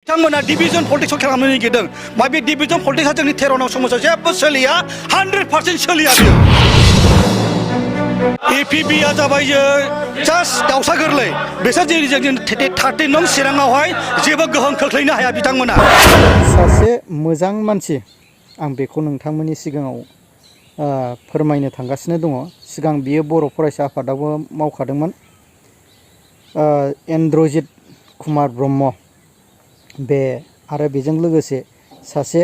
बिथांमोना division politics खालामनो नागिरदों मा बे डिभिजन पलिटिक्सआ जोंनि 13 नं समाजाव जेबो सोलिया 100% सोलिया बियो APB आ जाबाय जास्ट दाउसा गोरलै बिसोर जों 13 नं चिराङावहाय जेबो गोहोम खोख्लैनो हाया बिथांमोना सासे मोजां मानसि आं बेखौ नोंथांमोननि सिगाङाव फोरमायनो थांगासिनो दङ सिगां बियो बर' फरायसा आफादावबो मावखादोंमोन इनद्रजित कुमार ब्रह्म बे आरो बेजों लोगोसे सासे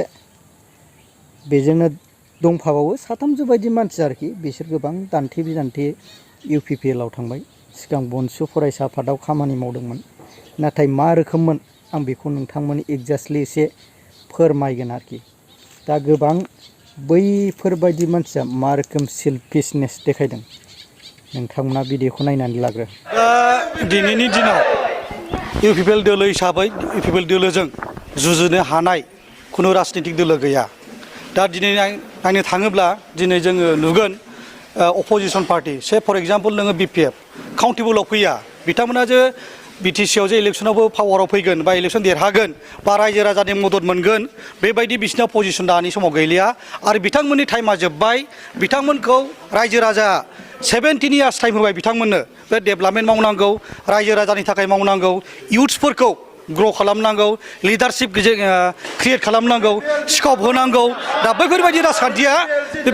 बेजोंनो दंफाबावो साथामसो बायदि मानसि आरोखि बिसोर गोबां दान्थे बिदान्थे UPPL आव थांबाय सिगां बनसु फरायसा आफादाव खामानि मावदोंमोन नाथाय मा रोखोममोन आं बेखौ नोंथांमोननि एक्जाक्टलि एसे फोरमायगोन आरोखि दा गोबां बैफोरबायदि मानसिया मा रोखोम सेल्फिशनेस देखायदों नोंथांमोना भिडिअखौ नायनानै लाग्रो दिनैनि दिनाव UPPL दोलो हिसाबै UPPL दोलोजों जुजिनो हानाय खुनु राजनीतिक दोलो गैया दा दिनै नायनो थाङोब्ला दिनै जोङो नुगोन अपोजिशन पार्टी से फर एग्जाम्पल नोङो BPF काउन्टेबलाव फैया बिथांमोना जे BTC आव जे इलेक्शनावबो पावाराव फैगोन बा इलेक्शन देरहागोन बा रायजो राजानि मदद मोनगोन बेबायदि बिसिना पजिशन दानि समाव गैलिया आरो बिथांमोननि टाइमा जोब्बाय बिथांमोनखौ रायजो राजा 17 इयार्स टाइम होबाय बिथांमोननो बे डेभेलपमेन्ट मावनांगौ रायजो राजानि थाखाय मावनांगौ इयुथ्सफोरखौ ग्र' खालामनांगौ लिडारशिप क्रिएट खालामनांगौ स्कप होनांगौ दा बैफोरबायदि राजखान्थिया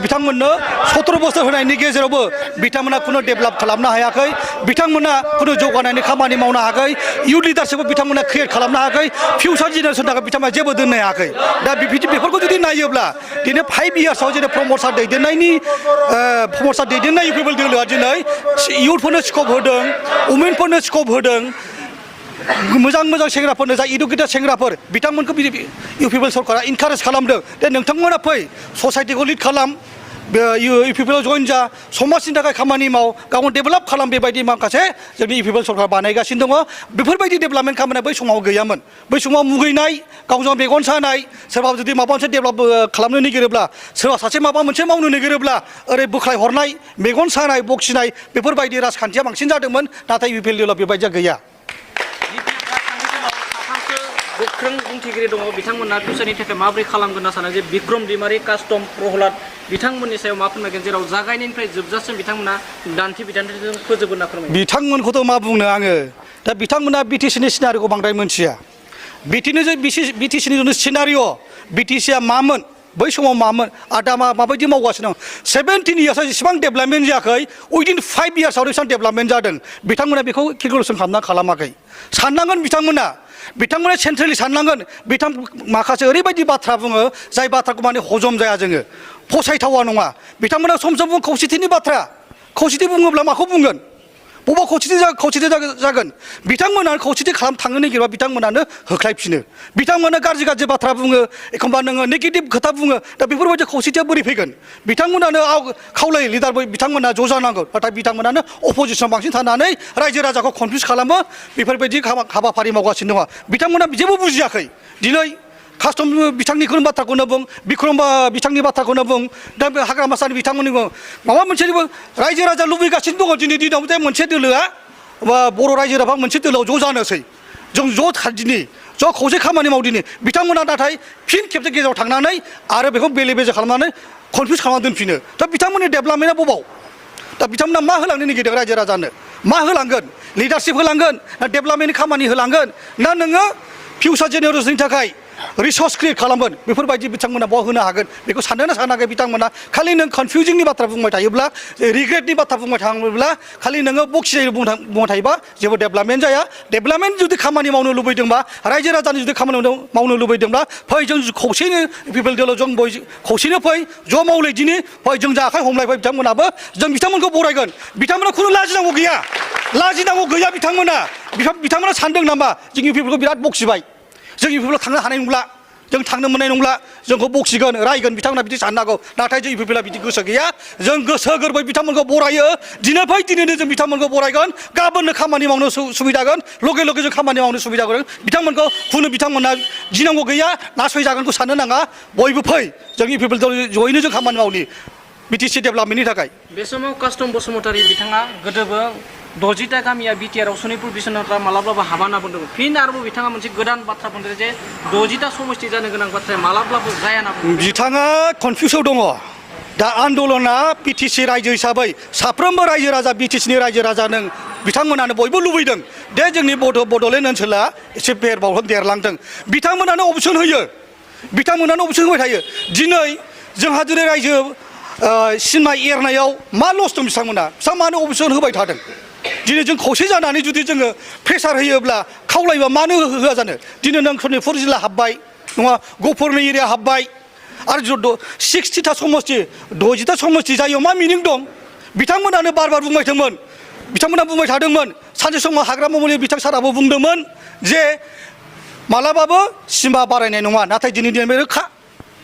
बिथांमोननो 17 बोसोर होनायनि गेजेरावबो बिथांमोना खुनु डेभेलप खालामनो हायाखै बिथांमोना खुनु जौगानायनि खामानि मावनो हायाखै इयुथ लिडारशिपखौ बिथांमोना क्रिएट खालामनो हायाखै फिउचार जेनेरेसननि थाखाय बिथांमोना जेबो दोननो हायाखै दा बेफोरखौ जुदि नायोब्ला दिनै 5 इयार्सआव जेरै प्रम'टार दैदेननाय UPPL दोलोआ दिनै इयुथफोरनो स्कप होदों वुमेनफोरनो स्कप होदों मोजां मोजां सेंग्राफोरनो जा इडुकेटेड सेंग्राफोर बिथांमोनखौ UPPL सरकारा इनकारेज खालामदों दे नोंथांमोना फै ससाइटिखौ लिड खालाम UPPL आव जइन जा समाजनि थाखाय खामानि माव गावनो डेभेलप खालाम बेबायदि माखासे जोंनि UPPL सरकार बानायगासिनो दङ बेफोरबायदि डेभेलपमेन्ट खामानिया बै समाव गैयामोन बै समाव मुगैनाय गावजों मेगन सानाय सोरबा जुदि माबा मोनसे डेभेलप खालामनो नागिरोब्ला सोरबा सासे माबा मोनसे मावनो नागिरोब्ला ओरै बोख्लाय हरनाय मेगन सानाय बखिनाय बेफोरबायदि राजखान्थिया बांसिन जादोंमोन नाथाय UPPL दोलोआव बेबायदिया गैया गोख्रों बुंथिगिरि दङ बिथांमोना फिउचारनि थाखाय माबोरै खालामगोन होनना सानो जे बिक्रम दैमारि कास्टम प्रहलाद बिथांमोननि सायाव मा फोरमायगोन जेराव जागायनायनिफ्राय जोबजासिम बिथांमोना दान्थे बिदान्थेजों फोजोबगोन होनना फोरमायो बिथांमोनखौथ' मा बुंनो आङो दा बिथांमोना BTCनि सिनारिखौ बांद्राय मोनथिया BTCनि सिनारिअ BTCआ मामोन बै समाव मामोन आरो दा माबायदि मावगासिनो दं 17 इयार्सआव जेसेबां डेभेलपमेन्ट जायाखै उइदिन 5 इयार्सआव जेसेबां डेभेलपमेन्ट जादों बिथांमोना बेखौ केलकुलेसन खालामाखै साननांगोन बिथांमोना सेन्ट्रेलि साननांगोन माखासे ओरैबायदि बाथ्रा बुङो जाय बाथ्राखौ माने हजम जाया जोङो फसायथावा नङा बिथांमोना सम सम बुङो खौसेथिनि बाथ्रा खौसेथि बुङोब्ला माखौ बुंगोन बबेबा खौसेथि जागोन बिथांमोना खौसेथि थांनो नागिरबा बिथांमोनानो होख्लायफिनो बिथांमोना गाज्रि बाथ्रा बुङो एखनबा नोङो नेगेटिभ खोथा बुङो दा बेफोरबायदि खौसेथिया बोरै फैगोन बिथांमोनानो खावलायो लिडार बिथांमोना ज' जानांगौ नाथाय बिथांमोनानो अपोजिसनाव बांसिन थानानै रायजो राजाखौ कनफिउस खालामो बेफोरबायदि हाबाफारि मावगासिनो दङ बिथांमोना जेबो बुजियाखै दिनै कास्टम बिथांनिखौनो बाथ्राखौनो बुं बिक्रम बिथांनि बाथ्राखौनो बुं दा हाग्रामा सानि बिथांमोननि माबा मोनसे रायजो राजा लुबैगासिनो दङ दिनै दिनाव जे मोनसे दोलोआ बर' रायजो राजा मोनसे दोलोआव ज' जानोसै जों दिनै ज' खौसे खामानि मावदिनि बिथांमोना नाथाय फिन खेबसे गेजेराव थांनानै आरो बेखौ बेले बेजे खालामनानै कनफिउस खालामना दोनफिनो दा बिथांमोननि डेभेलपमेन्टआ बबाव दा बिथांमोना मा होलांनो नागिरदों रायजो राजानो मा होलांगोन लिडारशिप होलांगोन ना डेभेलपमेन्टनि खामानि होलांगोन ना नोङो फिउचार जेनेरेसननि थाखाय रिसर्स क्रिएट खालामगोन बेफोरबायदि बिथांमोना बहा होनो हागोन बेखौ सानदोंना सानाखै बिथांमोना खालि नों कनफिउजिंनि बाथ्रा बुंबाय थायोब्ला रिग्रेटनि बाथ्रा बुंबाय थायोब्ला खालि नोङो बखिजायो बुंबाय थायोबा जेबो डेभेलपमेन्ट जाया डेभेलपमेन्ट जुदि खामानि मावनो लुबैदोंबा रायजो राजानि जुदि खामानि मावनो लुबैदोंब्ला फै जों खौसेनो UPPL दोलो जों खौसेनो फै ज' मावलायदिनि फै जों आखाइ हमलायफै बिथांमोनाबो जों बिथांमोनखौ बरायगोन बिथांमोना खुनु लाजिनांगौ गैया बिथांमोना सानदों नामा जों UPPLखौ बिराद बखिबाय जों UPPLआव थांनो हानाय नंला जों थांनो मोननाय नंला जोंखौ बखिगोन रायगोन बिथांमोना बिदि साननांगौ नाथाय जों UPPLआ बिदि गोसो गैया जों गोसो गोरबै बिथांमोनखौ बरायो दिनै फै दिनैनो जों बिथांमोनखौ बरायगोन गाबोननो खामानि मावनो सुबिदा जागोन लगे लगे जों खामानि मावनो सुबिदा जागोन बिथांमोनखौ बिथांमोना गिनांगौ गैया नासयजागोनखौ साननो नाङा बयबो फै जों UPPL जयैनो जों खामानि मावनि BTC डेभेलपमेन्टनि थाखाय बे समाव कास्टम बसुमतारी बिथाङा गोदोबो द'जिता गामिया बिटिआरआव सनितपुर बिश्वनाथआ मालाब्लाबो हाबा होनना बुंदोंमोन फिन आरोबाव बिथाङा मोनसे गोदान बाथ्रा बुंदों जे 60ता समष्टि जानो गोनां बाथ्राया मालाब्लाबो जाया होनना बुंदों बिथाङा कनफिउसआव दङ दा आन्दलना बिटिसि रायजो हिसाबै साफ्रोमबो रायजो राजा बिटिसिनि रायजो राजा नों बिथांमोनानो बयबो लुबैदों दे जोंनि बड'लेण्ड ओनसोला एसे बेरबावहां देरलांथों बिथांमोनानो अपसन होयो बिथांमोनानो अपसन होबाय थायो दिनै जोंहा दिनै रायजो सिनेमा एरनायाव मा लस दं बिथांमोना मानो अपसन होबाय थादों दिनै जों खौसे जानानै जुदि जोङो प्रेसार होयोब्ला खावलायबा मानो होआ जानो दिनै नों सनितपुर जिल्ला हाबबाय नङा गफुरनि एरिया हाबबाय आरो 60ता समष्टि 60ता समष्टि जायो मा मिनिं दं बिथांमोनानो बार बार बुंबाय थादोंमोन बिथांमोना बुंबाय थादोंमोन सानसे समाव हाग्रामा मुलि बिथां साराबो बुंदोंमोन जे मालाबाबो सिमा बारायनाय नङा नाथाय दिनै रोखा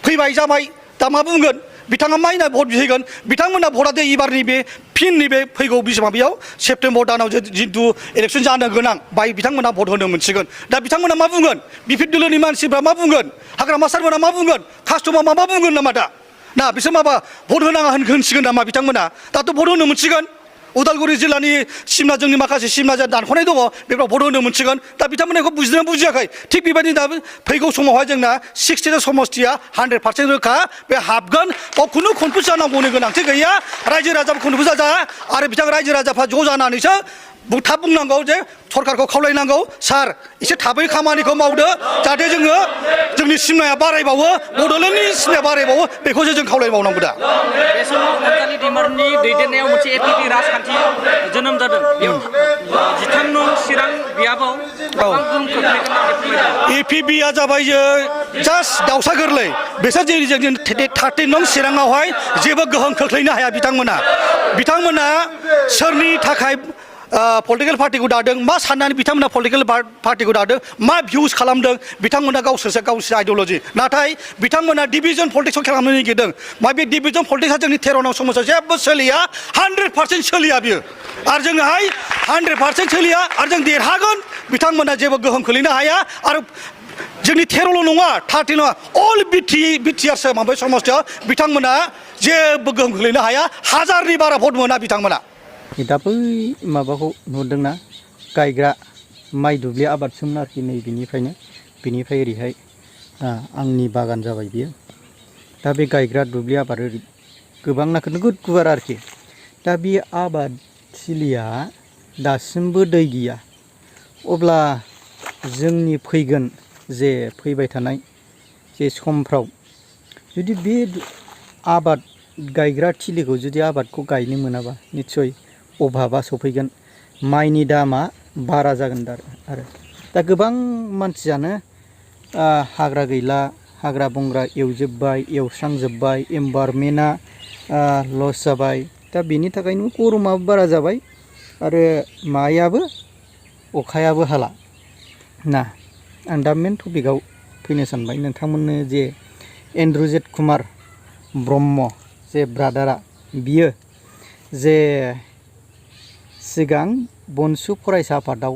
फैबाय जाबाय दा मा बुंगोन बिथाङा मा होनना भट बिहैगोन बिथांमोना भटआ दे एबारनि बे फिननि बे फैगौ माबायाव सेप्तेम्बर दानाव जिथु इलेक्सन जानो गोनां बाहाय बिथांमोना भट होनो मोनसिगोन दा बिथांमोना मा बुंगोन बिफोर दोलोनि मानसिफ्रा मा बुंगोन हाग्रामा सारमोना मा बुंगोन कास्टमार मा बुंगोन नामा दा ना बिसोर माबा भट होनाङा होनसिगोन नामा बिथांमोना दाथ' भट होनो मोनसिगोन उदालगुरि जिल्लानि सिमना जोंनि माखासे सिमना जा दानख'नाय दङ बेफोराव भट होनो मोनसिगोन दा बिथांमोना बेखौ बुजिदोंना बुजियाखै थिग बेबायदिनो दा फैगौ समावहाय जोंना 60ता समष्टिया 100% रोखा बे हाबगोन बाव खुनु कनफिउस जानांगौनि गोनांथि गैया रायजो राजाफोर कनफिउस जाया आरो बिथां रायजो राजाफ्रा ज' जानानैसो थाब बुंनांगौ जे सरकारखौ खावलायनांगौ सार एसे थाबै खामानिखौ मावदो जाहाथे जोङो जोंनि सिमनाया बारायबावो बड'लेण्डनि सिमनाया बारायबावो बेखौसो जों खावलायबावनांगौ दा बे समाव अनजालि दैमारिनि दैदेननायाव मोनसे APB राजखान्थि जोनोम जादों बेयाव 13 नं चिरां बियाबाव गोबां गोहोम खोख्लैगोन होननानै फोरमायदों APBआ जाबाय जास्ट दाउसा गोरलै बिसोर जों 13 नं चिराङावहाय जेबो गोहोम खोख्लैनो हाया बिथांमोना सोरनि थाखाय पलिटिकेल पार्टिखौ दादों मा साननानै बिथांमोना पलिटिकेल पार्टिखौ दादों मा भिउस खालामदों बिथांमोना गावसोरसो गावसोर आइडियोल'जि नाथाय बिथांमोना डिभिजन पलिटिक्सआव खालामनो नागिरदों मा बे डिभिजन पलिटिक्सआ जोंनि 13 नं समाजाव जेबो सोलिया 100% सोलिया बियो आरो जोङोहाय 100% सोलिया आरो जों देरहागोन बिथांमोना जेबो गोहोम खोलैनो हाया आरो जोंनि 13ल' नङा 30 नङा अल बिटिआर माबा समस्थियाव बिथांमोना जेबो गोहोम खोलैनो हाया 1000नि बारा भट मोना बिथांमोना दा बै माबाखौ नुदोंना गायग्रा माइ दुब्लि आबाद सोमोन आरोखि नै बिनिफ्राय ओरैहाय आंनि बागान जाबाय बियो दा बे गायग्रा दुब्लि आबाद ओरै गोबांनाखौ नोगोद गुवार आरोखि दा बे आबाद थिलिया दासिमबो दै गैया अब्ला जोंनि फैगोन जे फैबाय थानाय जे समफ्राव जुदि बे आबाद गायग्रा थिलिखौ जुदि आबादखौ गायनो मोनाबा निस्सय अभाबा सफैगोन माइनि दामा बारा जागोन आरो दा गोबां मानसियानो हाग्रा गैला हाग्रा बंग्रा एवजोब्बाय एवस्रांजोब्बाय एनभायरनमेन्टआ लस जाबाय दा बेनि थाखायनो गरमाबो बारा जाबाय आरो माइयाबो अखायाबो हाला ना आं दा मेन टपिकआव फैनो सानबाय नोंथांमोननो जे इनद्रजित कुमार ब्रह्म जे ब्रादारा बियो जे सिगां बनसु फरायसा आफादाव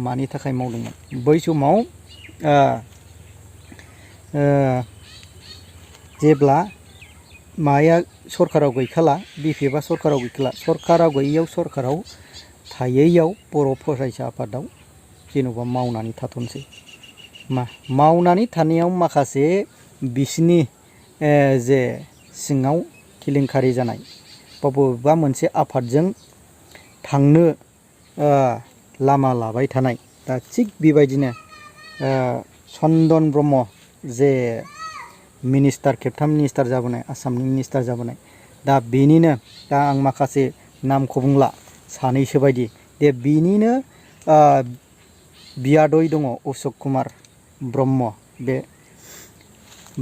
मानि थाखाय मावदोंमोन बै समाव जेब्ला माया सरकाराव गैखाला बिपिएफआ सरकाराव गैखाला सरकाराव गैयैयाव सरकाराव थायैयाव बर' फरायसा आफादाव जेन'बा मावनानै थाथ'नोसै मावनानै थानायाव माखासे बिसिनि जे सिङाव केलेंकारि जानाय बा बबेबा मोनसे आफादजों थांनो लामा लाबाय थानाय दा थिग बेबायदिनो चन्दन ब्रह्म जे मिनिस्टार खेबथाम मिनिस्टार जाबोनाय आसामनि मिनिस्टार जाबोनाय दा बेनिनो दा आं माखासे नामखौ बुंला सानैसो बायदि दे बिनिनो बियादै दङ अशक कुमार ब्रह्म बे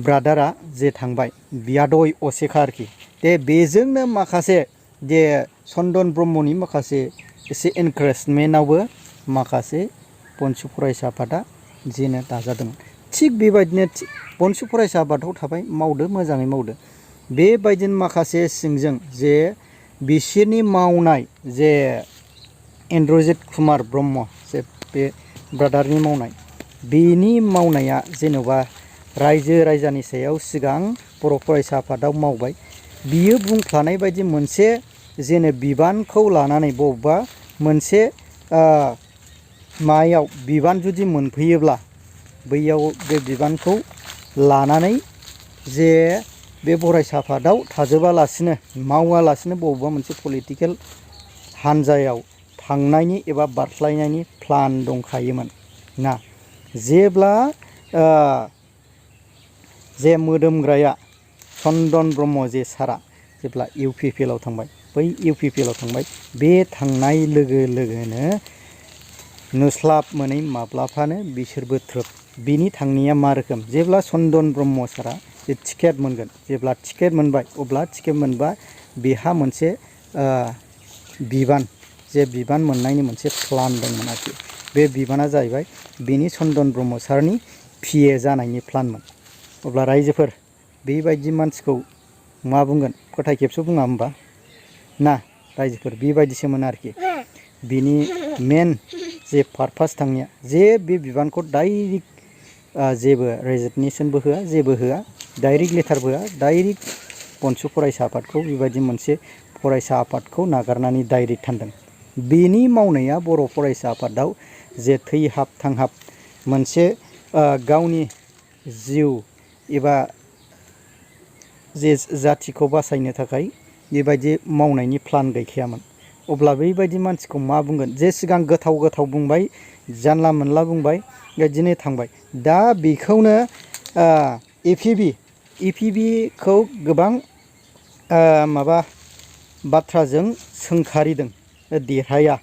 ब्रादारा जे थांबाय बियादै असेखा आरोखि दे बेजोंनो माखासे जे चन्दन ब्रह्मनि माखासे एसे एनकारेजमेन्टआवबो माखासे बनसु फरायसा आफादा जेनो दाजादोंमोन थिग बेबायदिनो बनसु फरायसा आफादाव थाबाय मावदो मोजाङै मावदो बेबायदिनो माखासे सिंजों जे बिसोरनि मावनाय जे इनद्रजित कुमार ब्रह्म जे बे ब्रादारनि मावनाय बेनि मावनाया जेन'बा रायजो राजानि सायाव सिगां बर' फरायसा आफादाव मावबाय बियो बुंफ्लानाय बायदि मोनसे जेने बिबानखौ लानानै बबेबा मोनसे मायाव बिबान जुदि मोनफैयोब्ला बैयाव बे बिबानखौ लानानै जे बे फरायसा आफादाव थाजोबालासिनो मावालासिनो बबेबा मोनसे पलिटिकेल हान्जायाव थांनायनि एबा बारस्लायनायनि प्लान दंखायोमोन ना। जेब्ला जे मोदोमग्राया चन्दन ब्रह्म जे सारा जेब्ला UPPL आव थांबाय, बै UPPL आव थांबाय, बे थांनाय लोगो लोगोनो नुस्लाब मोनै माब्लाबानो बिसोरबो थ्रोब। बिनि थांनाया मा रोखोम? जेब्ला चन्दन ब्रह्म सारा जे टिकेट मोनगोन, जेब्ला टिकेट मोनबाय अब्ला टिकेट मोनबा बेहा मोनसे बिबान, जे बिबान मोननायनि मोनसे प्लान दंमोन आरोखि। बे बिबाना जाहैबाय बेनि चन्दन ब्रह्म सारनि PA जानायनि प्लानमोन। अब्ला रायजोफोर बेबायदि मानसिखौ मा बुंगोन? फोथाय खेबस' बुङा होमबा ना रायजोफोर? बेबायदिसोमोन आरोखि। बिनि मेन जे पारपास थांनाया जे बे बिबानखौ डाइरेक्ट जेबो रेजिगनेसनबो होआ, जेबो होआ, डाइरेक्ट लेटारबो होआ, डाइरेक्ट बनसु फरायसा आफादखौ बेबायदि मोनसे फरायसा आफादखौ नागारनानै डाइरेक्ट थांदों। बेनि मावनाया बर' फरायसा आफादाव जे थैहाब थांहाब मोनसे गावनि जिउ एबा जे जाथिखौ बासायनो थाखाय बेबायदि मावनायनि प्लान गैखायामोन। अब्ला बेबायदि मानसिखौ मा बुंगोन? जे सिगां गोथाव गोथाव बुंबाय, जानला मोनला बुंबाय, बिदिनो थांबाय। दा बेखौनो APB खौ गोबां माबा बाथ्राजों सोंखारिदों। देरहाया,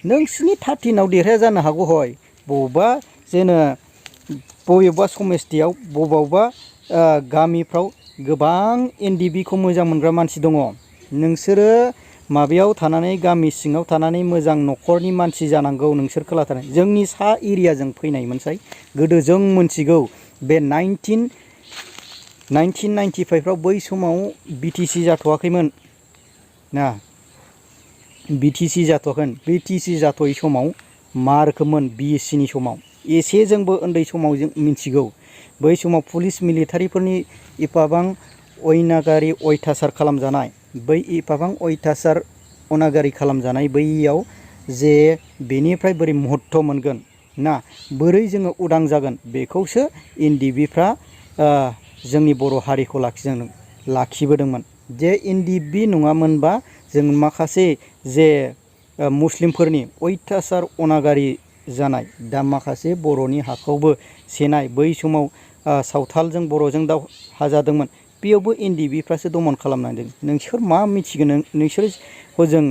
नोंसिनि 13 देरहाया जानो हागौ हय, बबेबा जेनो बबेबा समस्थियाव बबावबा गामिफ्राव गोबां NDB खौ मोजां मोनग्रा मानसि दङ। नोंसोरो माबायाव थानानै गामि सिङाव थानानै मोजां न'खरनि मानसि जानांगौ। नोंसोर खोला थानाय जोंनि सा एरियाजों फैनायमोनसाय गोदो जों मोनथिगौ। बे 1995 फ्राव बै समाव BTC जाथ'वाखैमोन ना, BTC जाथ'वाखैमोन। BTC जाथ'यै समाव मा रोखोममोन? BSC नि समाव एसे जोंबो उन्दै समाव जों मिथिगौ। बै समाव पुलिस मिलिटारिफोरनि एफाबां अयनागारि अयथासार खालामजानाय, बै एफाबां अयथासार अनागारि खालामजानाय बैयाव जे बेनिफ्राय बोरै मुहूर्त मोनगोन ना, बोरै जोङो उदां जागोन, बेखौसो NDB फ्रा जोंनि बर' हारिखौ लाखिबोदोंमोन। जे NDB नङामोनबा जों माखासे जे मुस्लिमफोरनि अयथासार अनागारि जानाय, दा माखासे बर'नि हाखौबो सेनाय, बै समाव सावथालजों बर'जों दावहा जादोंमोन, बेयावबो NDB फ्रासो दमन खालामनांदों। नोंसोर मा मिथिगोन? नोंसोर हजों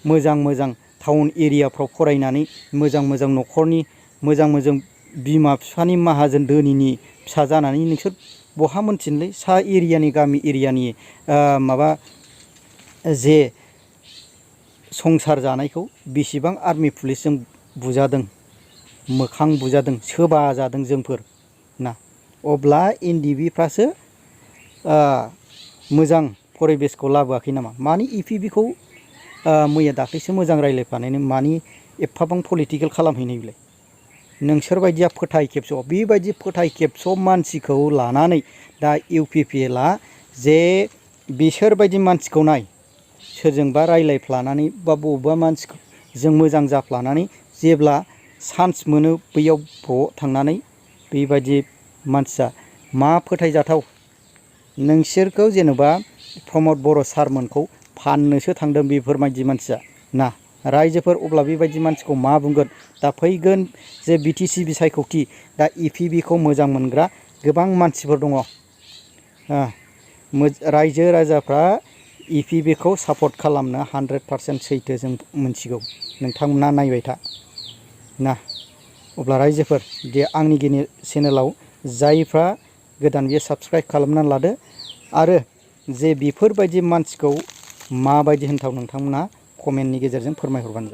मोजां मोजां टाउन एरियाफ्राव फरायनानै मोजां मोजां न'खरनि मोजां मोजां बिमा बिफानि माहाजोन धोनिनि फिसा जानानै नोंसोर बहा मोनथिनोलै सा एरियानि गामि एरियानि माबा जे संसार जानायखौ बेसेबां आर्मि पुलिसजों बुजादों, मोखां बुजादों, सोबा जादों जोंफोर ना। अब्ला NDB फ्रासो मोजां परिबेसखौ लाबोआखै नामा? मानि APB खौ मैया दाख्लैसो मोजां रायज्लायफानानै मानि एफाबां पलिटिकेल खालामहैनाय बेलाय? नोंसोर बायदिया फोथाय खेबस', बेबायदि फोथाय खेबस' मानसिखौ लानानै दा UPPL आ जे बिसोरबायदि मानसिखौ नाय, सोरजोंबा रायज्लायफ्लानानै बा बबेबा मानसिखौ जों मोजां जाफ्लानानै जेब्ला चान्स मोनो बैयाव थांनानै बेबायदि मानसिया मा फोथायजाथाव? नोंसोरखौ जेनेबा प्रमद बर' सारमोनखौ फाननोसो थांदों बेफोरबायदि मानसिया ना रायजोफोर। अब्ला बेबायदि मानसिखौ मा बुंगोन? दा फैगोन जे BTC बिसायख'थि, दा APB खौ मोजां मोनग्रा गोबां मानसिफोर दङ। रायजो राजाफ्रा APB खौ सापर्ट खालामनो 100% सैथो जों मोनथिगौ। नोंथांमोना नायबाय था ना। अब्ला रायजोफोर दे आंनि चेनेलाव जायफ्रा गोदान बेयो साबस्क्राइब खालामनानै लादो, आरो जे बेफोरबायदि मानसिखौ माबायदि होनथाव नोंथांमोना कमेन्टनि गेजेरजों फोरमायहरबानो जाबाय।